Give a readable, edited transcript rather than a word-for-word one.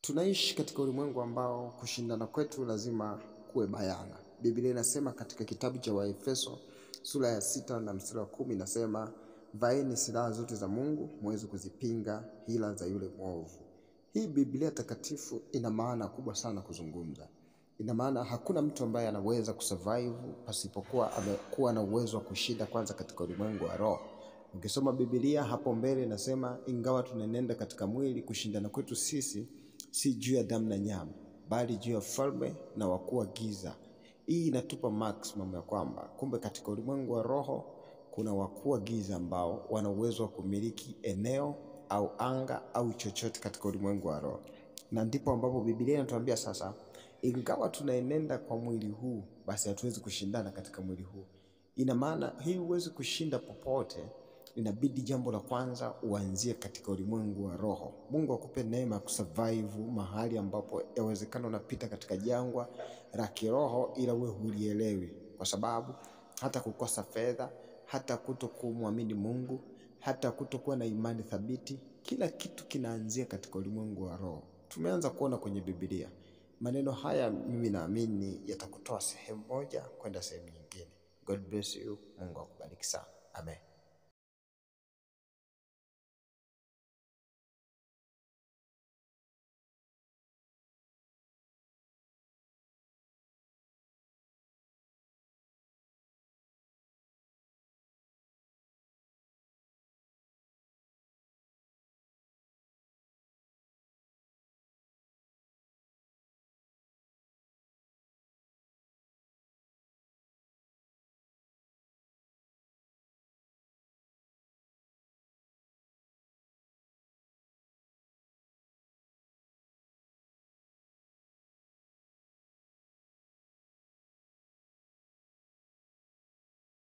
Tunaishi katika ulimwengu ambao kushindana kwetu lazima kuwe bayana. Biblia inasema katika kitabu cha Waefeso sura ya 6 na mstari wa 10 inasema, vaeni silaha zote za Mungu muweze kuzipinga hila za yule mwovu. Hii Biblia takatifu ina maana kubwa sana kuzungumza. Ina maana hakuna mtu ambaye anaweza kusurvive pasipokuwa amekuwa na uwezo wa kushinda kwanza katika ulimwengu wa roho. Ukisoma Biblia hapo mbele inasema, ingawa tunenenda katika mwili, kushindana kwetu sisi si juu ya damu na nyama, bali juu ya falme na wakuu wa giza. Hii inatupa maximum ya kwamba kumbe katika ulimwengu wa roho kuna wakuu wa giza ambao wana uwezo wa kumiliki eneo au anga au chochote katika ulimwengu wa roho. Na ndipo ambapo Biblia inatuambia sasa, ingawa tunaenenda kwa mwili huu, basi hatuwezi kushindana katika mwili huu. Ina maana hii huwezi kushinda popote. Inabidi jambo la kwanza uanzie katika ulimwengu wa roho. Mungu akupe neema kusurvive mahali ambapo yawezekana unapita katika jangwa la kiroho ila wewe hulielewi, kwa sababu hata kukosa fedha, hata kutokumwamini Mungu, hata kutokuwa na imani thabiti, kila kitu kinaanzia katika ulimwengu wa roho. Tumeanza kuona kwenye Biblia. Maneno haya mimi naamini yatakutoa sehemu moja kwenda sehemu nyingine. God bless you. Mungu akubariki sana. Amen.